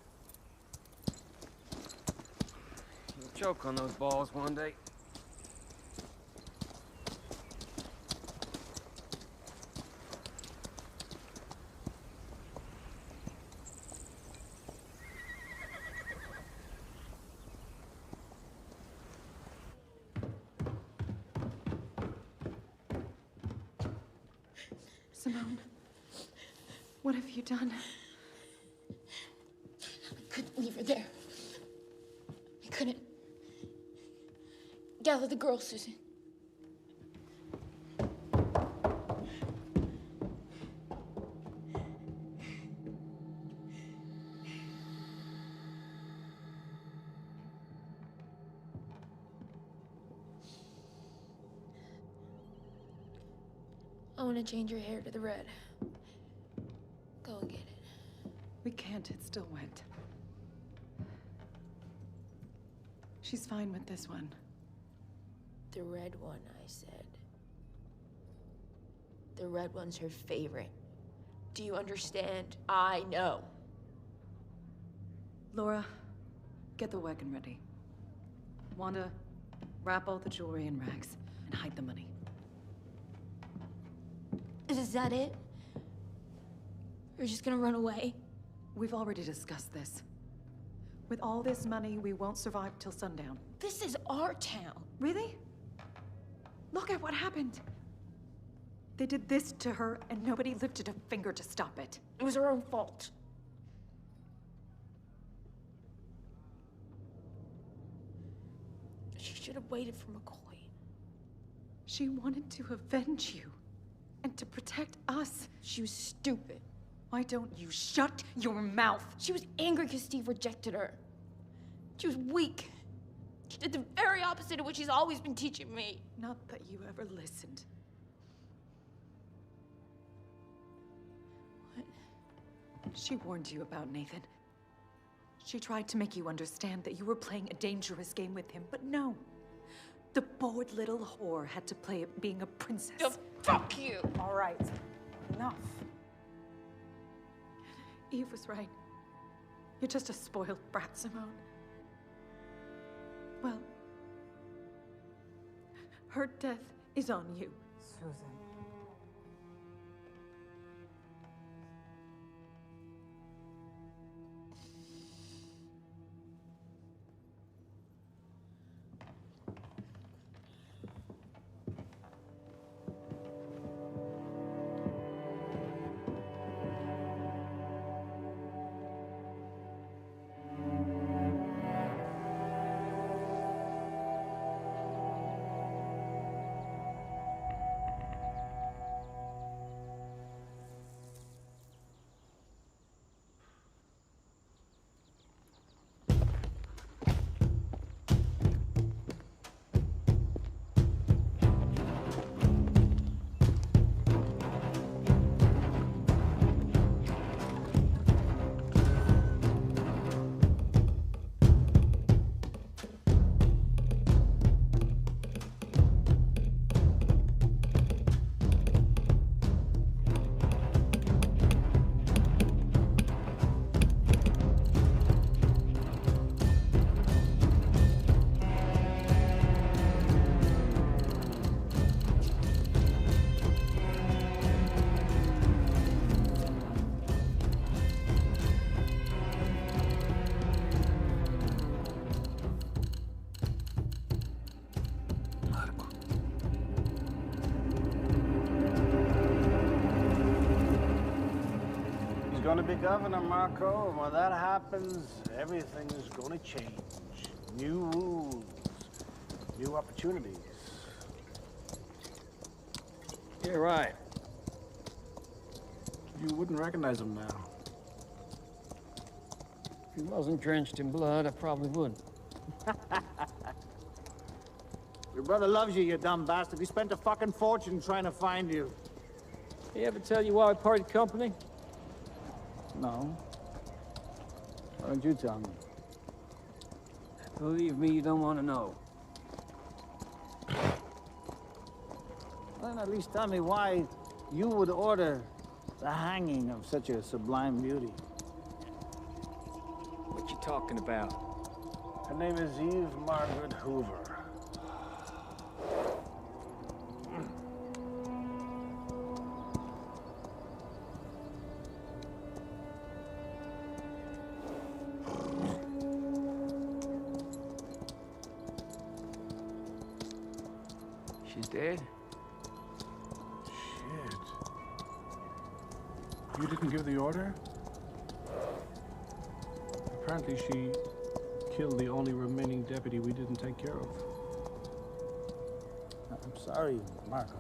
You'll choke on those balls one day. Simone, what have you done? I couldn't leave her there. I couldn't. Gather the girls, Susan. I want to change your hair to the red. Go and get it. We can't, it's still wet. She's fine with this one. The red one, I said. The red one's her favorite. Do you understand? I know. Laura, get the wagon ready. Wanda, wrap all the jewelry in rags and hide the money. Is that it? You're just gonna run away? We've already discussed this. With all this money, we won't survive till sundown. This is our town. Really? Look at what happened. They did this to her, and nobody lifted a finger to stop it. It was her own fault. She should have waited for McCoy. She wanted to avenge you, and to protect us. She was stupid. Why don't you shut your mouth? She was angry because Steve rejected her. She was weak. She did the very opposite of what she's always been teaching me. Not that you ever listened. What? She warned you about Nathan. She tried to make you understand that you were playing a dangerous game with him, but no. The bored little whore had to play at being a princess. Oh, fuck you! All right, enough. Eve was right. You're just a spoiled brat, Simone. Well, her death is on you. Susan. Going to be governor, Marco, and when that happens, everything is going to change. New rules, new opportunities. Yeah, right. You wouldn't recognize him now. If he wasn't drenched in blood, I probably would. Your brother loves you, you dumb bastard. He spent a fucking fortune trying to find you. He ever tell you why we parted company? No. Why don't you tell me? Believe me, you don't want to know. Well, then at least tell me why you would order the hanging of such a sublime beauty. What you talking about? Her name is Eve Margaret Hoover. She's dead? Shit. You didn't give the order? Apparently she killed the only remaining deputy we didn't take care of. I'm sorry, Marco.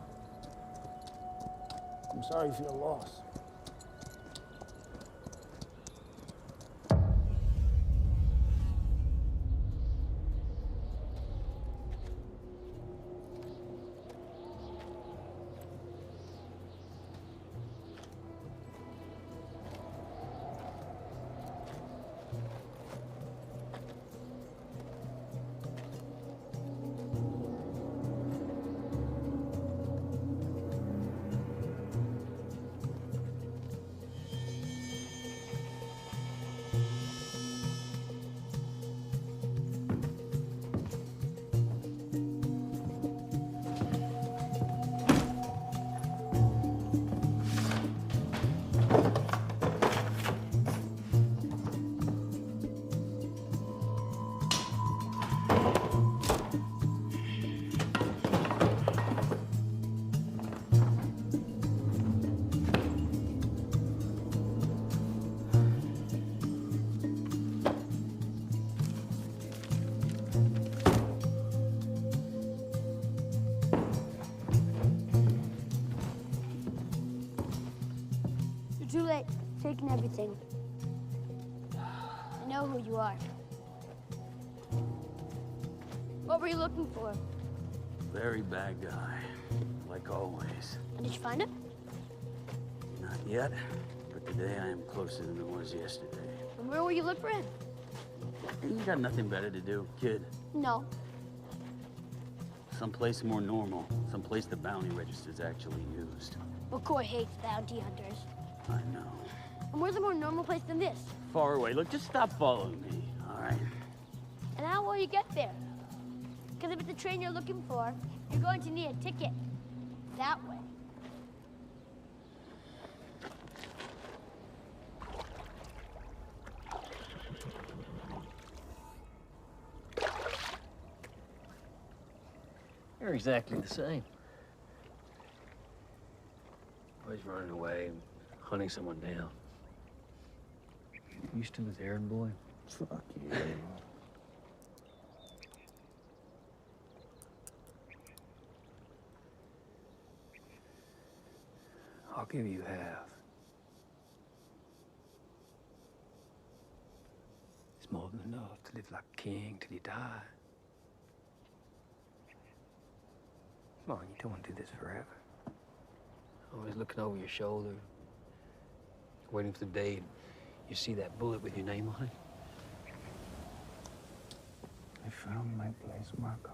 I'm sorry for your loss. taken everything. I know who you are. What were you looking for? Very bad guy, like always. And did you find it? Not yet, but today I am closer than I was yesterday. And where will you look for him? You got nothing better to do, kid. No. Someplace more normal. Someplace the bounty register's actually used. McCoy hates bounty hunters. I know. And where's a more normal place than this? Far away. Look, just stop following me, all right? And how will you get there? Because if it's the train you're looking for, you're going to need a ticket. That way. You're exactly the same. Always running away, hunting someone down. You still his errand boy? Fuck you. I'll give you half. It's more than enough to live like a king till you die. Come on, you don't want to do this forever. Always looking over your shoulder, waiting for the day you see that bullet with your name on it. I found my place, Marco.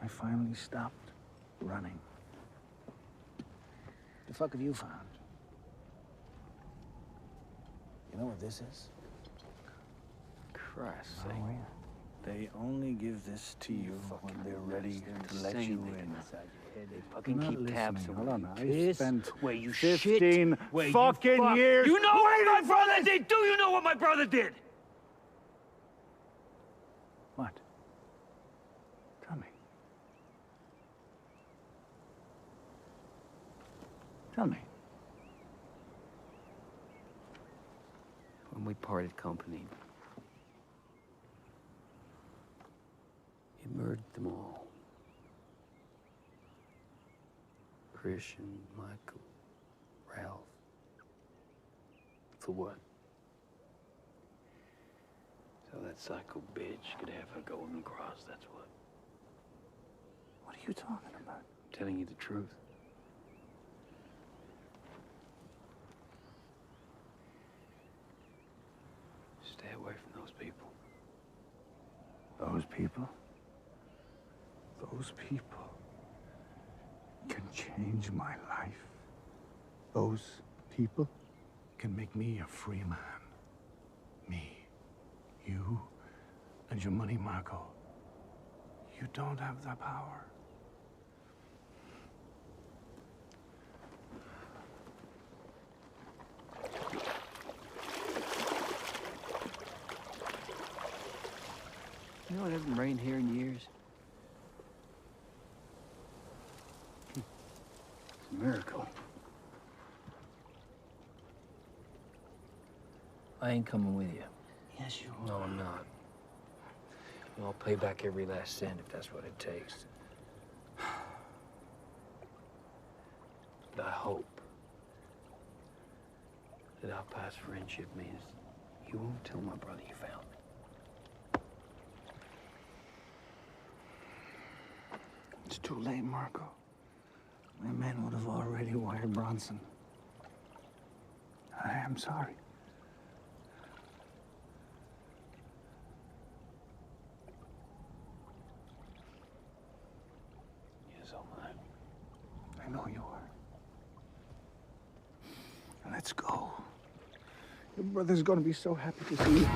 I finally stopped running. The fuck have you found? You know what this is? Christ's Oh, sake. yeah. They only give this to you when they're ready to let you in. They fucking You're not keep tabs listening. on Hold you. on, I Piss spent where you 15 shit, where fucking you fuck. years You know what my waiting for brother this! did? Do you know what my brother did? What? Tell me. Tell me. When we parted company, you murdered them all. Christian, Michael, Ralph. For what? So that psycho bitch could have her golden cross, that's what. What are you talking about? I'm telling you the truth. Stay away from those people. Those people? Those people can change my life. Those people can make me a free man. Me, you, and your money, Marco. You don't have the power. You know it hasn't rained here in years? It's a miracle. I ain't coming with you. Yes, you are. No, I'm not. And I'll pay back every last cent if that's what it takes. But I hope that our past friendship means you won't tell my brother you found me. It's too late, Marco. My men would have already wired Bronson. I am sorry. Yes, am I. I know you are. Let's go. Your brother's gonna be so happy to see you.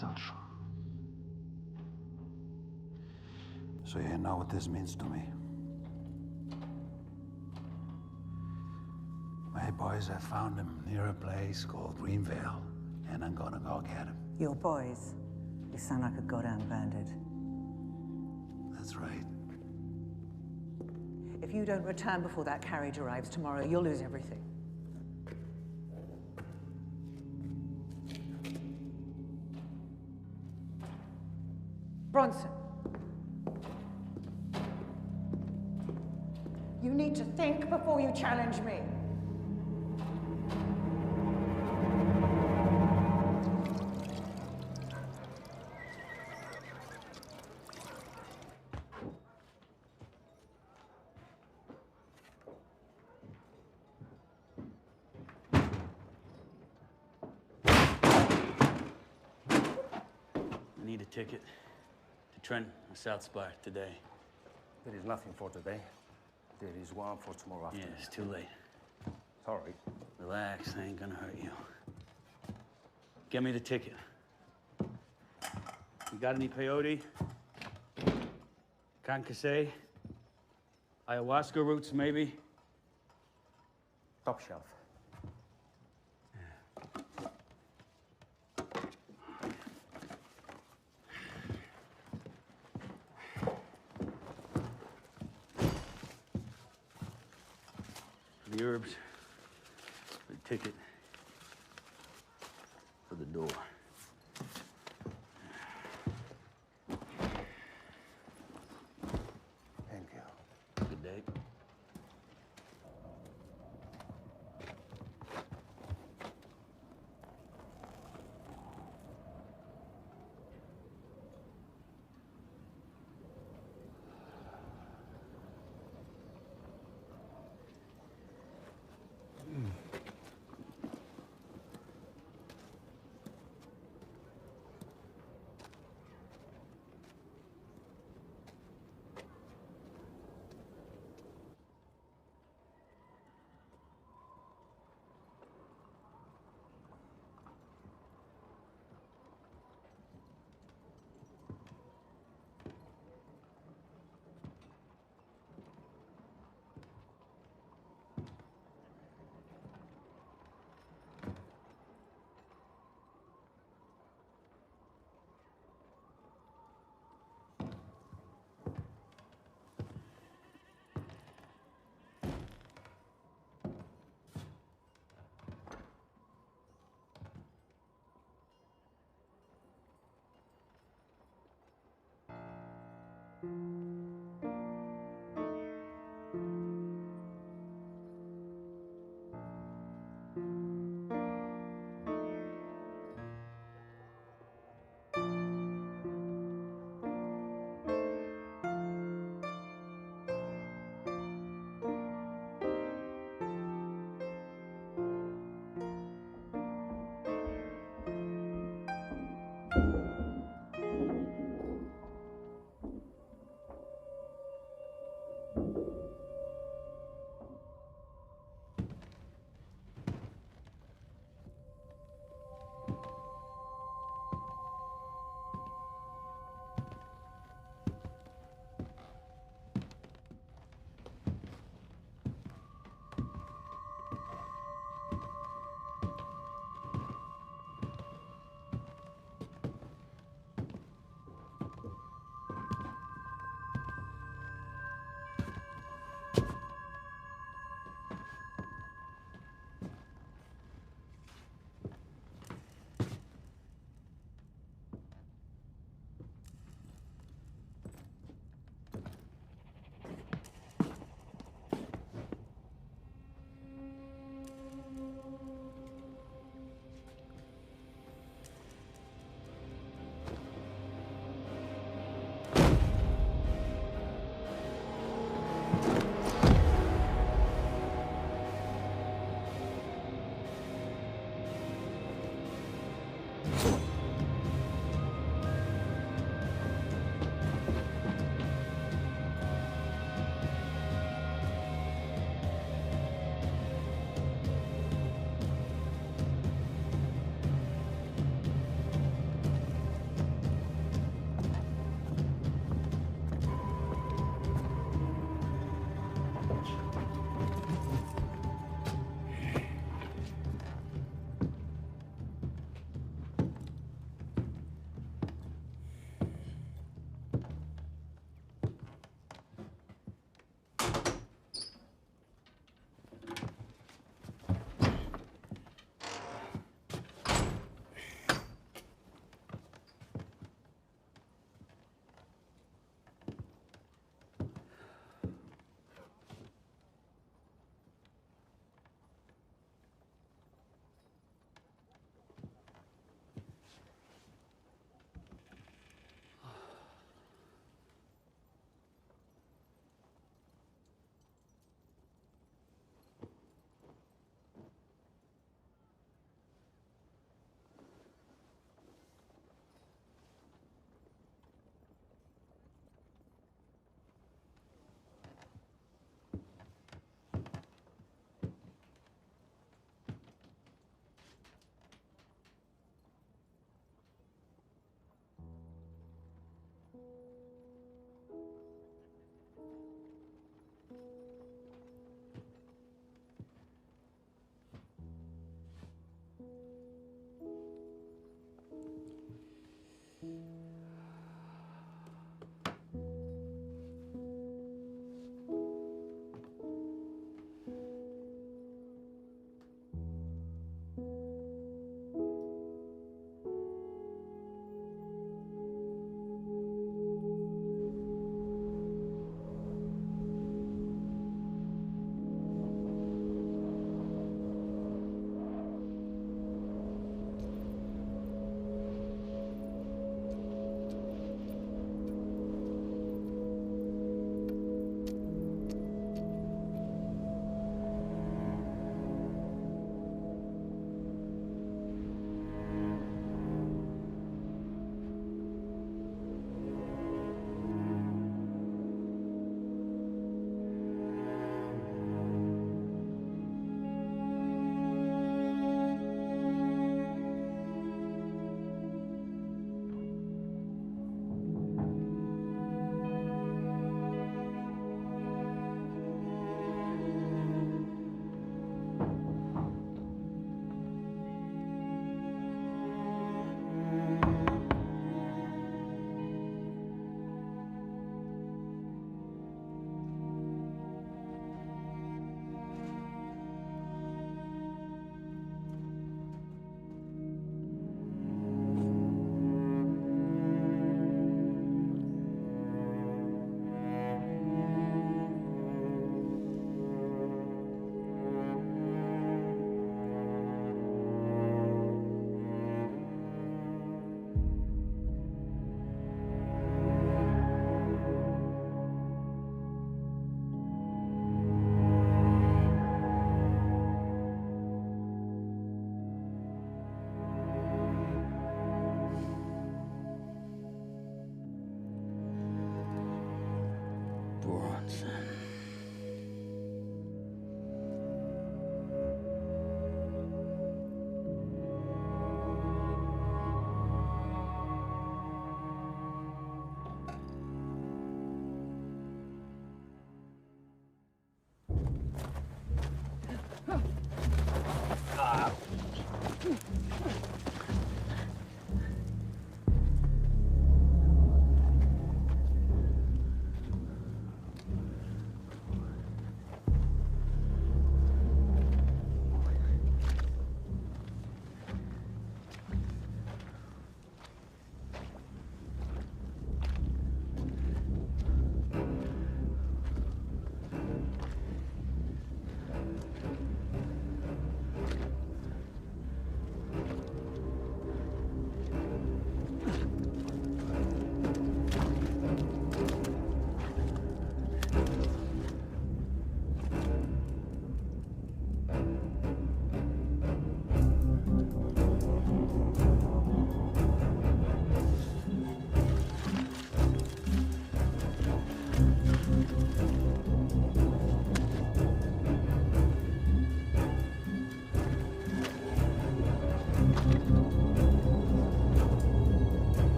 Ganzer. So you know what this means to me. My boys have found him near a place called Greenvale, and I'm gonna go get him. Your boys? You sound like a goddamn bandit. That's right. If you don't return before that carriage arrives tomorrow, you'll lose everything. Bronson. You need to think before you challenge me. I need a ticket to Trenton or South Spire today. There is nothing for today. There is one for tomorrow afternoon. Yeah, it's too late. Sorry. Relax, I ain't gonna hurt you. Get me the ticket. You got any peyote? Concasse? Ayahuasca roots, maybe? Top shelf. The herbs, the ticket for the door. Thank you. Good day.